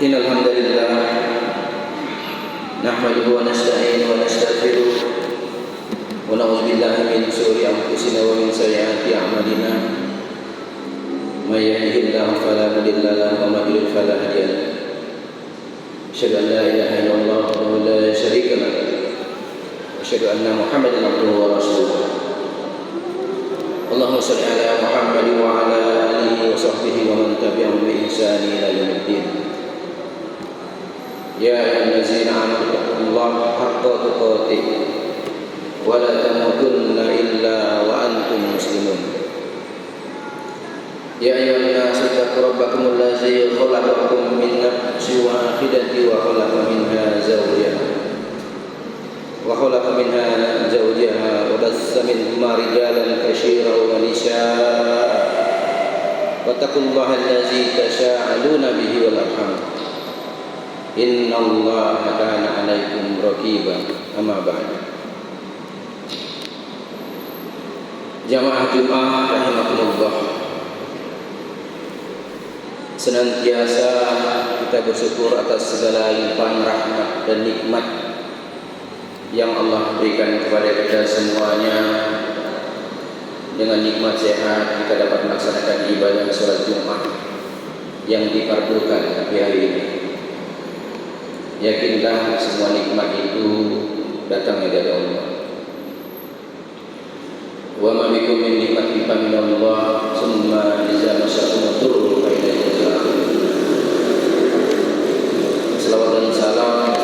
Innal hamdalillah nahmaduhu wa nasta'inuhu wa nastaghfiruh wa na'udzu billahi min shururi anfusina wa min sayyiati a'malina may yahdihillahu fala mudilla lahu wa may yudlil fala hadiya lahu asyhadu an la ilaha illallah wahdahu la syarika lahu wa asyhadu anna Muhammadan abduhu wa rasuluh. Allahumma shalli ala Muhammad wa ala alihi wa sahbihi wa man tabi'ahum bi ihsan ila yaumiddin. Ya ayyuhallazina amanu taqullaha haqqa tuqatih wa la tamutunna illa wa antum muslimun. Ya ayyuhan nasu taqu rabbakumul ladzi khalaqakum min nafsin wahidatin wa khalaqa minha zawjaha wa bassa minhuma rijalan katsiran wa nisaa'a wattaqullaha allazi tasaaluna bihi wal arham innallaha kana 'alaikum raqiban. Amma ba'du. Jamaah Jumat rahimakumullah, senantiasa kita bersyukur atas segala limpahan rahmat dan nikmat yang Allah berikan kepada kita semuanya. Dengan nikmat sehat kita dapat melaksanakan ibadah salat Jumat yang difardukan di hari ini. Yakinlah semua nikmat itu datangnya dari Allah. Wa ma bikum min nikmatin fa min Allah, summa idza masakum dhurrun fa ilayhi turja'un. Selawat dan salam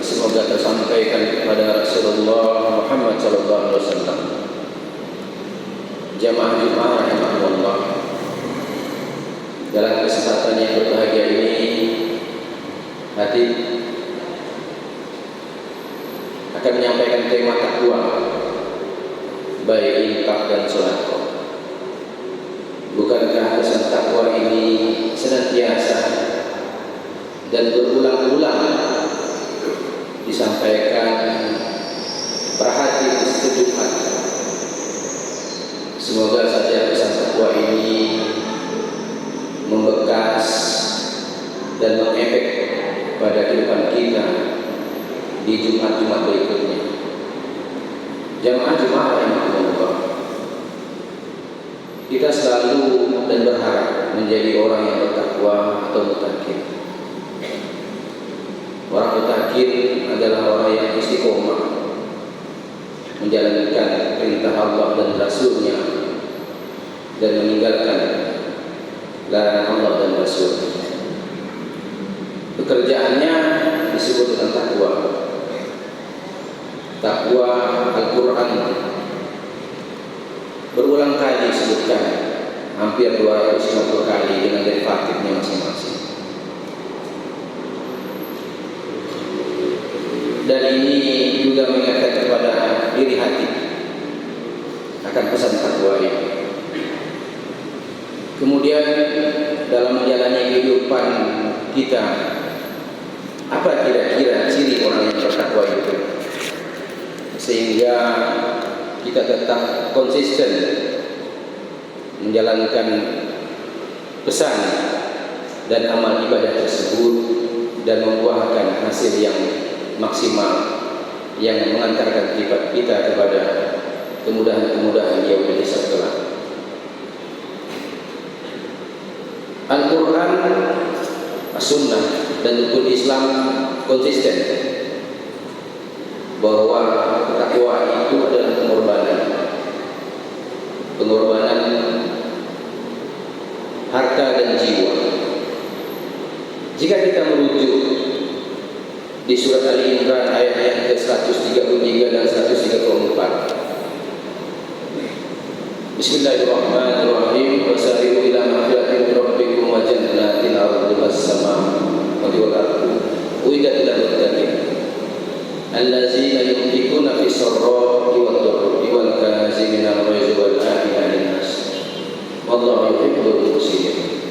semoga tersampaikan kepada Rasulullah Muhammad sallallahu alaihi wasallam. Jamaah Jumat rahimakumullah, dalam kesempatan yang berbahagia ini hati akan menyampaikan tema takwa, baik infak dan sedekah. Bukankah pesan takwa ini senantiasa dan berulang-ulang disampaikan perhati setiap Jumat? Semoga saja pesan takwa ini membekas dan mengefek pada kehidupan kita di Jumat-Jumat berikutnya. Jamaah Jumat rahimakumullah, kita selalu dan berharap menjadi orang yang bertakwa atau mutakin. Orang mutakin adalah orang yang istiqomah menjalankan perintah Allah dan Rasulnya dan meninggalkan larangan Allah dan Rasulnya. Pekerjaannya disebut dengan takwa. Takwa Al-Quran berulang kali disebutkan, hampir 250 kali dengan derivatifnya masing-masing. Dan ini juga mengingatkan kepada diri hati akan pesan takwa ini. Kemudian dalam menjalani kehidupan kita, apa kira-kira ciri orang yang bertakwa itu, sehingga kita tetap konsisten menjalankan pesan dan amal ibadah tersebut dan membuahkan hasil yang maksimal yang mengantarkan kita kepada kemudahan-kemudahan yaumil hisab kelak. Al-Quran, As-Sunnah dan rukun Islam konsisten bahwa takwa itu adalah pengorbanan harta dan jiwa. Jika kita merujuk di surat Ali Imran ayat ke-133 dan 134, Bismillahirrahmanirrahim. Wasari'u ila maghfiratin min rabbikum wa jannatin 'arduha as-samawati wal ardu uiddat lil muttaqin allazina yunfiquna fis sarra'i wad dharra'i wal kazimina al-ghaiza wal 'afina 'anil nas wallahu yuhibbul muhsinin.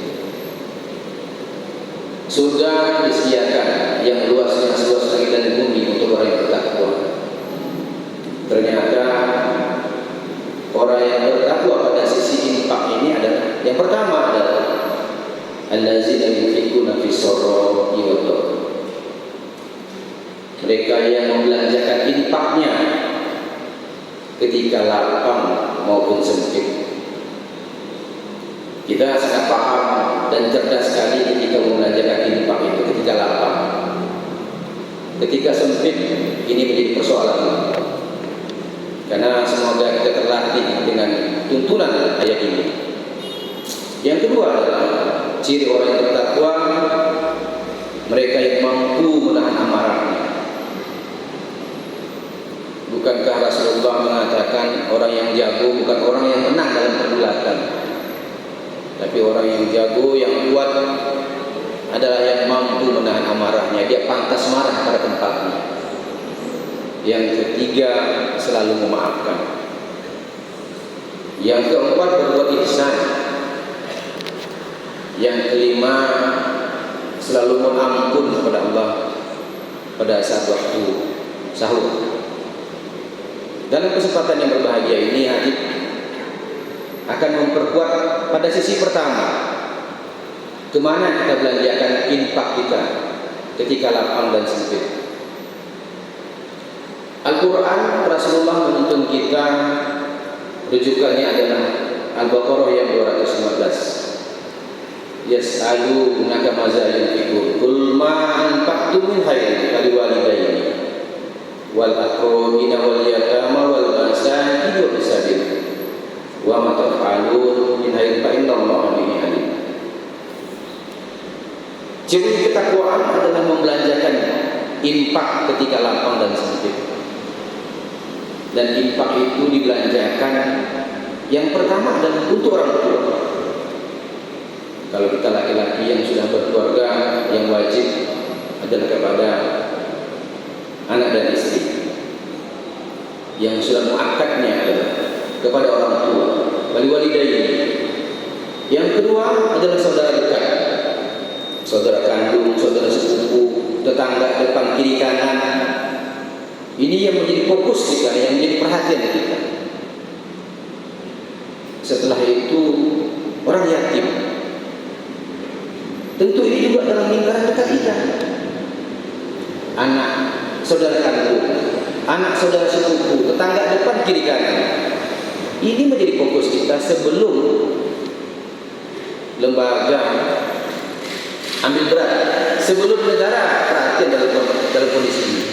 Surga disediakan yang luasnya seluas langit dan bumi untuk orang yang bertakwa. Ternyata orang yang bertakwa pada sisi infak ini adalah yang pertama adalah allazina yunfiquna fis sarra'i wad dharra. Mereka yang membelanjakan infaknya ketika lapang maupun sempit. Kita sangat paham dan cerdas sekali ketika membelanjakan infak itu ketika lapang. Ketika sempit ini menjadi persoalan. Karena semoga kita terlatih dengan tuntunan ayat ini. Yang kedua adalah ciri orang yang bertakwa, mereka yang mampu menahan amarahnya. Bukankah Rasulullah mengatakan orang yang jago bukan orang yang menang dalam pergulatan, tapi orang yang jago, yang kuat adalah yang mampu menahan amarahnya. Dia pantas marah pada tempatnya. Yang ketiga, selalu memaafkan. Yang keempat, berbuat ihsan. Yang kelima, selalu mengampun kepada Allah pada saat waktu sahur. Dalam kesempatan yang berbahagia ini, Habib akan memperkuat pada sisi pertama, kemana kita belanjakan infak kita ketika lapang dan sempit. Al-Quran, Rasulullah menuntun kita, rujukannya adalah Al-Baqarah yang 215. Yas'alunaka madza yunfiqun qul ma anfaqtum min khairin faliwalidayni wal aqrabina wal yatama wal masakin wa bisabil wa ma taf'alun min khairin fa innallaha bihi alim. Ciri ketakwaan adalah membelanjakan infak ketika lapang dan sempit. Dan infak itu dibelanjakan yang pertama adalah untuk orang tua. Kalau kita laki-laki yang sudah berkeluarga, yang wajib adalah kepada anak dan istri. Yang sudah muakkadnya adalah kepada orang tua, wali-walidayni. Yang kedua adalah saudara dekat, saudara kandung, saudara sepupu, tetangga depan kiri kanan. Ini yang menjadi fokus kita, yang menjadi perhatian kita. Setelah itu orang yatim. Tentu ini juga dalam lingkaran dekat kita. Anak saudara kandung, anak saudara sepupu, tetangga depan kiri kanan. Ini menjadi fokus kita sebelum lembaga ambil berat, sebelum negara perhatian dalam kondisi ini.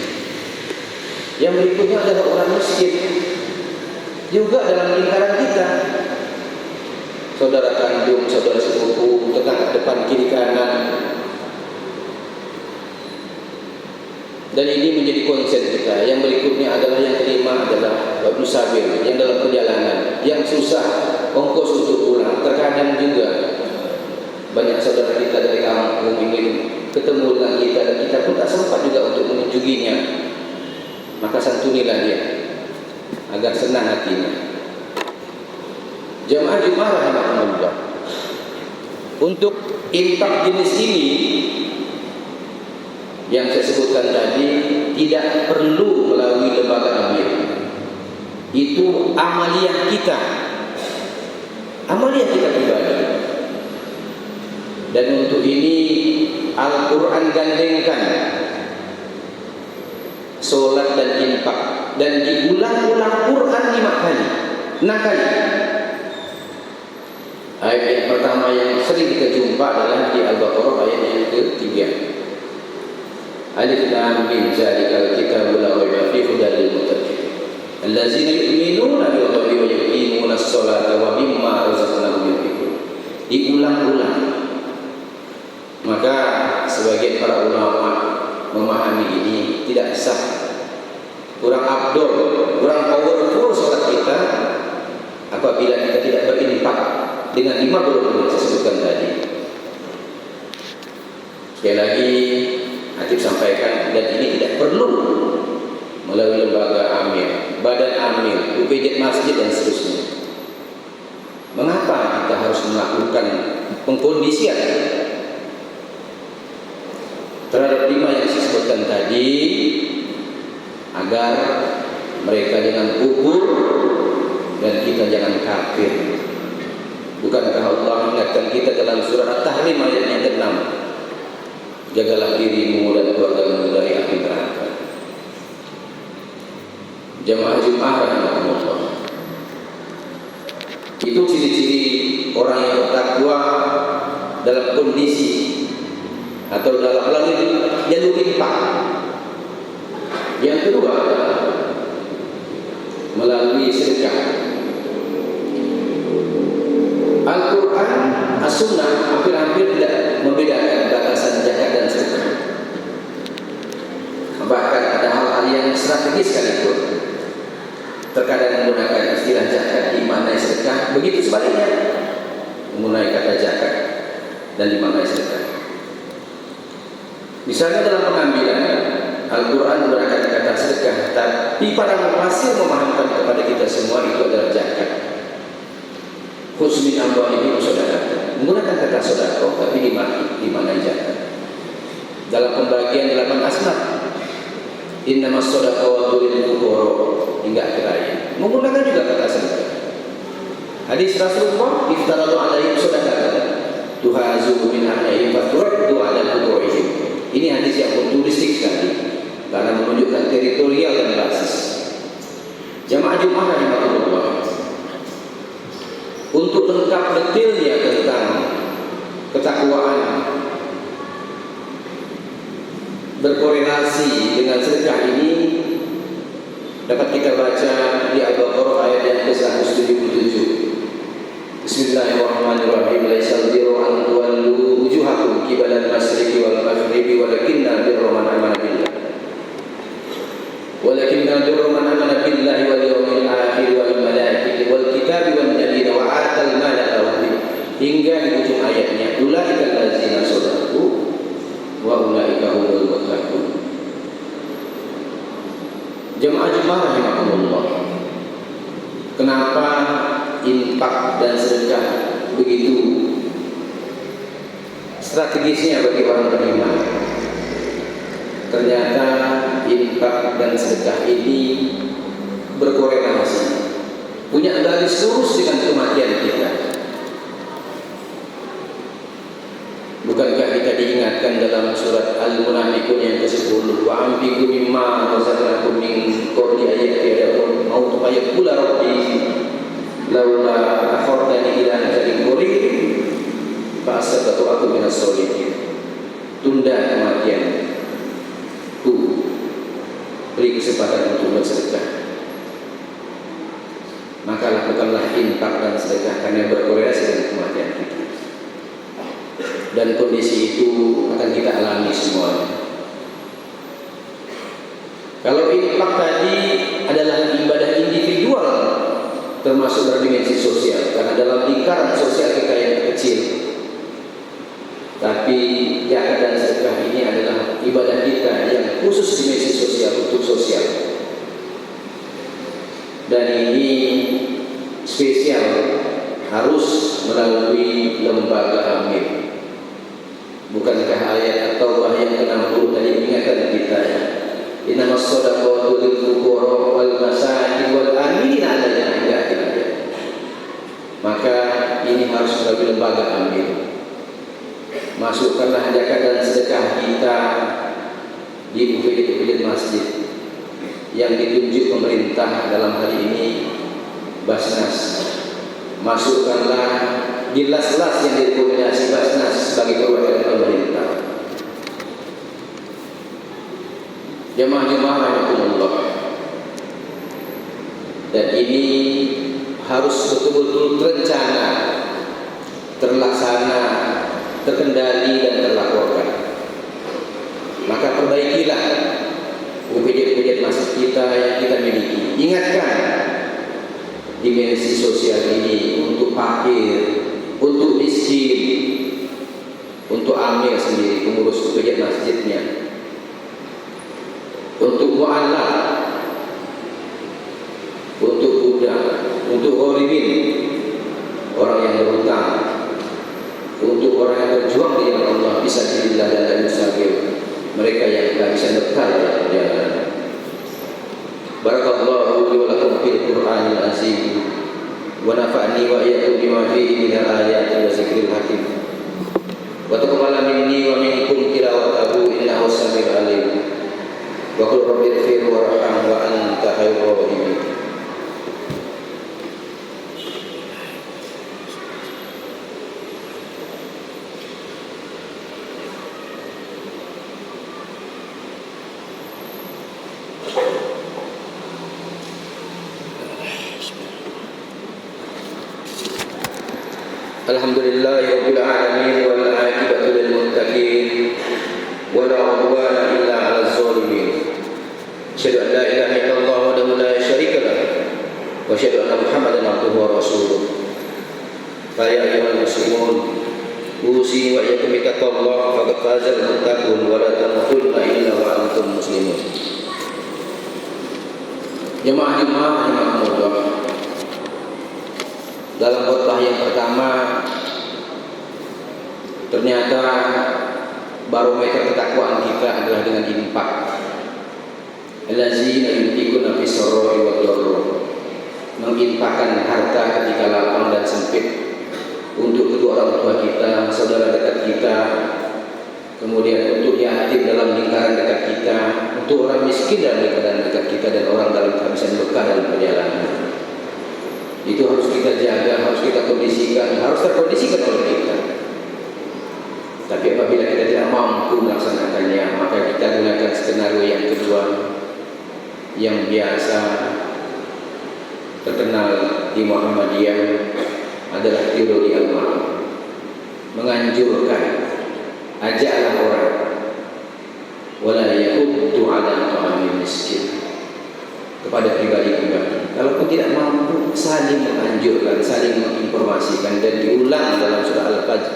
Yang berikutnya adalah orang miskin, juga dalam lingkaran kita. Saudara kandung, saudara sepupu, tetangga depan kiri kanan. Dan ini menjadi konsen kita. Yang berikutnya adalah yang kelima adalah Ibnu Sabir, yang dalam perjalanan, yang susah ongkos untuk pulang. Terkadang juga banyak saudara kita dari kampung ingin ketemu dengan kita, dan kita pun tak sempat juga untuk mengunjunginya. Maka santunilah dia agar senang hatinya. Jamaah Jumat rahimahumullah, untuk infak jenis ini yang saya sebutkan tadi tidak perlu melalui lembaga amil. Itu amaliyah kita pribadi. Dan untuk ini Al-Quran gandengkan solat dan infak, dan diulang-ulang Quran 6 kali. Ayat yang pertama yang sering kita jumpa adalah di Al-Baqarah ayat yang ke-3. Alif lam mim zalikal kitabul la raiba fihi hudal lil muttaqin allazina yu'minuna bil ghaibi wa yuqimuna as-salata wa mimma razaqnahum yunfiqun. Diulang-ulang. Maka sebagian para ulama memahami ini tidak sah, kurang abdol, kurang powerful salat kita apabila kita tidak berinfak dengan 5 golongan yang saya sebutkan tadi. Sekali lagi Hatib sampaikan, dan ini tidak perlu melalui lembaga amil, badan amil, UPJ masjid dan seterusnya. Mengapa kita harus melakukan pengkondisian terhadap 5 yang saya sebutkan tadi, agar mereka jangan kufur dan kita jangan kafir. Bukankah Allah ingatkan kita dalam surah At-Tahrim ayat yang ke-6, jagalah dirimu dan keluargamu dari api neraka. Jamaah Jumat rahimahumullah, itu ciri-ciri orang yang bertakwa dalam kondisi atau dalam melalui jalur infak. Yang kedua, melalui sedekah. Al-Quran, As-Sunnah hampir-hampir tidak membedakan batasan zakat dan sedekah. Bahkan ada hal-hal yang strategis sekalipun. Terkadang menggunakan istilah zakat dimaknai sedekah, begitu sebaliknya menggunakan kata zakat dan dimaknai sedekah. Misalnya dalam pengambilan, Al-Quran menggunakan kata sedekah, tapi para mufassir memahamkan kepada kita semua itu adalah zakat. Khusmin amwalihim sedekah, menggunakan kata sedekah tapi dimaknai zakat. Dalam pembagian 8 asnaf, innamas shadaqatu lil fuqara hingga akhir ayat, menggunakan juga kata sedekah. Hadis Rasulullah, iftaradu alaihim shadaqatan tuhazu min ahlihi faturaddu ala fuqarihim. Ini hadis yang futuristik sekali karena menunjukkan teritorial dan basis. Jamaah Jumat rahimahullah, untuk lengkap detailnya tentang ketakwaan berkorelasi dengan sedekah ini dapat kita baca di Al-Baqarah ayat yang ke-177. Bismillahirrahmanirrahim. Laisal birru an tuwallu wujuhakum qibala al-masyriqi wal maghribi walakinna birra man amana billah. Walakinna birra man amana billahi wal yawmil akhir wal malaikati wal kitabi wan nabiyina wa atal mala tawbi. Hingga di ujung ayatnya, ulaikal ladzina shadaqu wa ulaika humul muttaqun. Jemaah Jumat rahimahumullah, kenapa infak dan sedekah begitu strategisnya bagi orang beriman? Ternyata infak dan sedekah ini berkorelasi, punya garis lurus dengan kematian kita. Bukankah kita diingatkan dalam surat Al-Munafiqun yang ke-10, wa anfiqu mimma razaqnakum min qabli ayati yaqul maut ayaqul rabbi laula akhartani ila ajalin qarib fa asaddaqtu aku minas sholihin. Tunda kematian ku, beri kesempatan untuk bersedekah. Maka lakukanlah infak dan sedekah karena berkorelasi dengan kematian kita. Dan kondisi itu akan kita alami semuanya. Kalau infak tadi adalah ibadah individual, termasuk berdimensi sosial, karena dalam lingkaran sosial kita yang kecil. Tapi zakat dan sedekah ini adalah ibadah kita yang khusus dimensi sosial, untuk sosial. Dan ini spesial, harus melalui lembaga amil. Bukankah ayat At-Taubah yang ke-60 tadi mengingatkan kita, innamas shadaqatu lil fuqara wal masakin wal amilina 'alaiha. Maka ini harus melalui lembaga amil. Masukkanlah zakat dan sedekah kita di bukit-bukit masjid yang ditunjuk pemerintah, dalam hal ini Basnas. Masukkanlah di las-las yang direkomendasi Basnas sebagai perwakilan pemerintah. Jemaah-jemaah rahimahullah, dan ini harus betul-betul terencana, terlaksana, terkendali dan terlaporkan. Maka perbaikilah bukit-bukit masjid kita yang kita miliki. Ingatkan dimensi sosial ini untuk fakir, untuk miskin, untuk amil sendiri, pengurus bukit masjidnya, untuk mu'alaf, untuk budak, untuk gharibin, orang yang berhutang, untuk orang yang berjuang di jalan Allah fisabilillah dan musafir, mereka yang tidak bisa bekal dalam perjalanan. Barakallahu li wa lakum fil Qur'anil azim wa nafa'ani wa iyyakum bima fihi minal ayati wa zikril hakim. Wa taqabbal minni wa minkum tilawatahu innahu samiul alim. Wa qul rabbighfir warham wa anta khairur rahimin. Alhamdulillahirabbil alamin wal aqibatu lil muttaqin wa la udwana illa 'alal zalimin. Asyhadu an la ilaha illallah wahdahu la syarika lah wa asyhadu anna Muhammadan abduhu wa rasuluh. Fa ya ayyuhal muslimun usi wa iyyakum bittaqwallah faqad fazal muttaqun wa la tamutunna illa wa antum muslimun. Jemaah rahimakumullah. Dalam khutbah yang pertama ternyata barometer ketakwaan kita adalah dengan infak. Allazina yunfiquna fis sarra'i wad dharra, menginfakkan harta ketika lapang dan sempit untuk kedua orang tua kita, saudara dekat kita, kemudian untuk yatim dalam lingkaran dekat kita, untuk orang miskin dalam lingkaran dekat kita, dan orang dalam kehabisan bekal dalam perjalanan. Itu harus kita jaga, harus kita kondisikan, harus terkondisikan oleh kita. Tapi apabila kita tidak mampu melaksanakannya, maka kita gunakan skenario yang kedua, yang biasa terkenal di Muhammadiyah adalah teori al-ma'ruf, menganjurkan, ajaklah orang, wala yahuddu ala ta'amil miskin, kepada pribadi-pribadi. Kalaupun tidak mampu, saling menganjurkan, saling menginformasikan, dan diulang dalam surah Al-Fajr,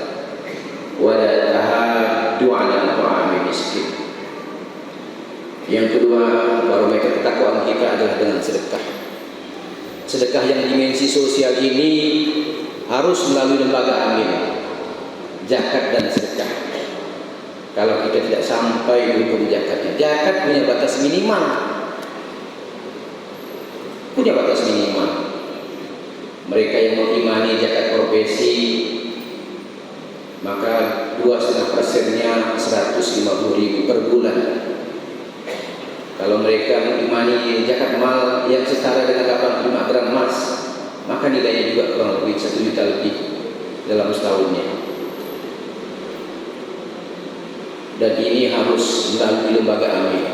wala tahaddu 'ala ta'amil miskin. Yang kedua, barometer ketakwaan kita adalah dengan sedekah. Sedekah yang dimensi sosial ini harus melalui lembaga amin, zakat dan sedekah. Kalau kita tidak sampai hukum zakatnya, zakat punya batas minimal. Punya batas minimal. Mereka yang mengimani zakat profesi, maka 2,5%-nya 150.000 per bulan. Kalau mereka mengimani zakat mal yang setara dengan 85 gram emas, maka nilainya juga kurang lebih 1 juta lebih dalam setahunnya. Dan ini harus melalui lembaga amin,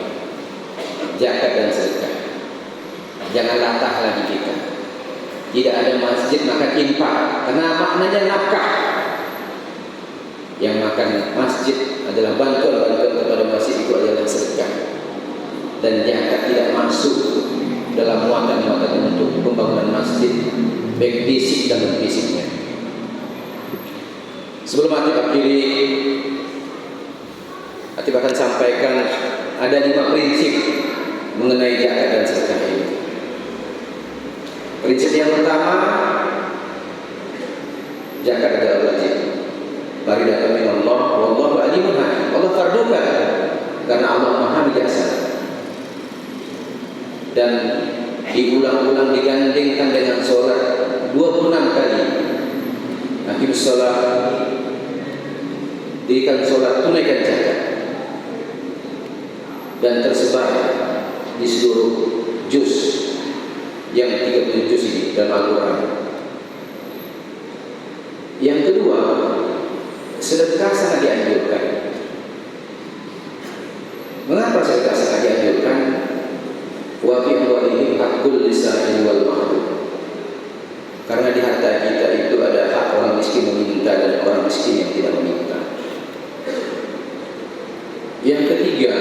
zakat dan sedekah. Jangan latah lagi kita. Tidak ada masjid maka infak, karena maknanya nafkah. Yang makan masjid adalah bantuan-bantuan kepada masjid, itu adalah sedekah. Dan zakat tidak masuk dalam muatan-muatan untuk pembangunan masjid, baik fisik dan non fisiknya. Sebelum Atib akan sampaikan ada 5 prinsip mengenai zakat dan sedekah ini. Prinsip yang pertama, zakat adalah wajib. Fariidatan min Allah, wallahu alimun hakim. Allah fardukan karena Allah Maha bijaksana. Dan diulang-ulang digandengkan dengan sholat 26 kali. Aqimus sholat, dirikan sholat, tunaikan zakat, dan tersebar di seluruh juz yang 30 juz ini dalam Al-Quran. Yang kedua, sedekah sangat dianjurkan. Mengapa sedekah sangat dianjurkan? Wa fi amwalihim haqqul lisa'il wal mahrum. Karena di harta kita itu ada hak orang miskin meminta dan orang miskin yang tidak meminta. Yang ketiga,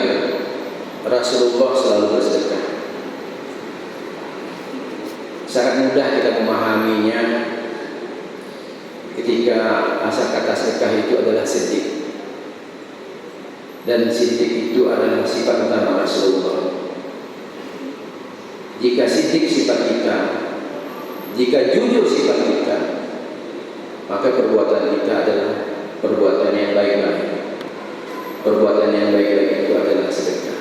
Rasulullah selalu bersedekah. Sangat mudah kita memahaminya ketika asal kata sedekah itu adalah siddiq, dan siddiq itu adalah sifat utama Rasulullah. Jika siddiq sifat kita, jika jujur sifat kita, maka perbuatan kita adalah perbuatan yang baik-baik. Perbuatan yang baik-baik itu adalah sedekah.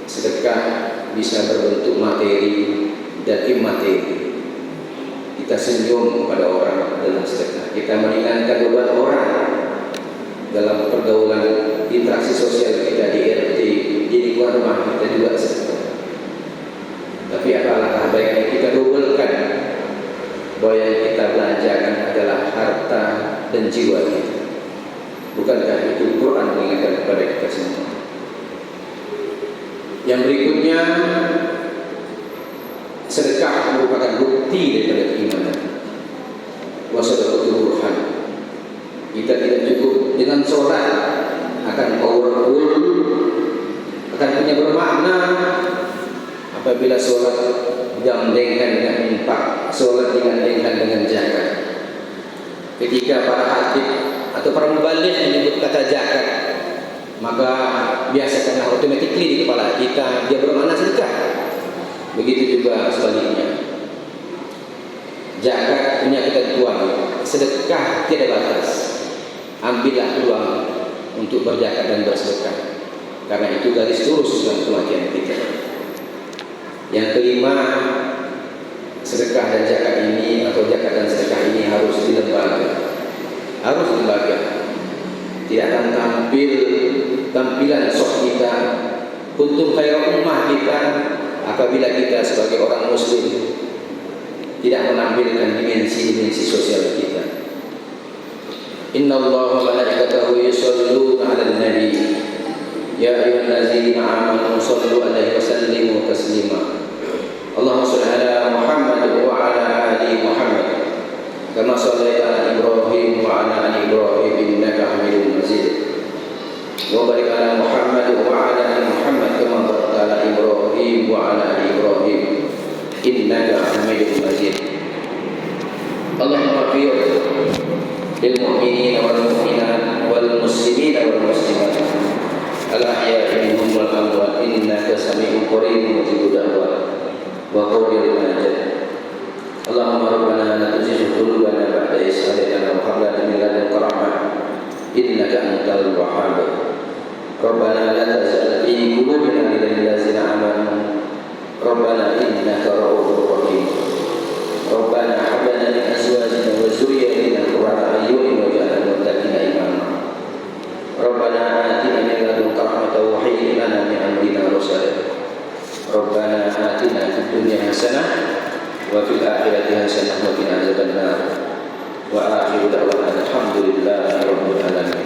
Sedekah bisa berbentuk materi dan imateri. kita senyum kepada orang dalam sedekah, kita meringankan beban orang dalam pergaulan interaksi sosial kita di RT, di lingkungan rumah kita juga sedekah. Tapi alangkah baiknya kita dobelkan bahwa yang kita belanjakan adalah harta dan jiwa kita. Bukankah itu Quran mengingatkan kepada kita semua? Yang berikutnya, sedekah merupakan bukti daripada keimanan. Wasadaqatul burhan. Kita tidak cukup dengan sholat, akan powerful, akan punya bermakna apabila sholat digandengkan dengan infak, sholat digandengkan dengan zakat. Ketika para hatib atau para mubalik menyebut kata zakat, maka biasakanlah automatically di kepala kita dia bermakna sedekah. Begitu juga sebaliknya. Zakat punya ketentuan, sedekah tidak batas. Ambillah peluang untuk berzakat dan bersedekah, karena itu garis lurus dalam kematian kita. Yang kelima, sedekah dan zakat ini atau zakat dan sedekah ini harus di lembaga. Harus di lembaga. Tidak akan tampil tampilan sok kita, kuntum khairu ummah kita, apabila kita sebagai orang muslim tidak menampilkan dimensi-dimensi sosial kita. Innallaha wa malaikatahu yusholluna 'alan nabi ya ayyuhallazina amanu shallu 'alaihi wa sallimu taslima. Allahumma shalli 'ala Muhammad wa 'ala ali Muhammad kama shallaita 'ala Ibrahim wa 'ala ali Ibrahim innaka Hamidum Majid. Wa barik 'ala Muhammad wa 'ala ali Muhammad kama barakta 'ala Ibrahim wa 'ala ali Ibrahim innaka Hamidum Majid. Allahumma ighfir lil mu'minina wal mu'minat wal muslimina wal muslimat al ahya'i minhum wal amwat innaka sami'un qaribun mujibud da'wat wa qawlil hajat. Allahumma rabbana la tuzigh qulubana ba'da idh hadaytana wa hab lana min ladunka rahmah innaka antal wahhab. Rabbana la tuzigh qulubana lil ladzina amanu Rabbana innaka ra'ufur rahim. Rabbana hab lana min azwajina wa dhurriyyatina qurrata a'yunin waj'alna lil muttaqina imama. Rabbana atina min ladunka rahmatan wa hayyi' lana min amrina rashada. Rabbana atina fid dunya hasanah wa fil akhirati hasanah wa qina adzabannar. Wa akhiru da'wana alhamdulillahi rabbil alamin.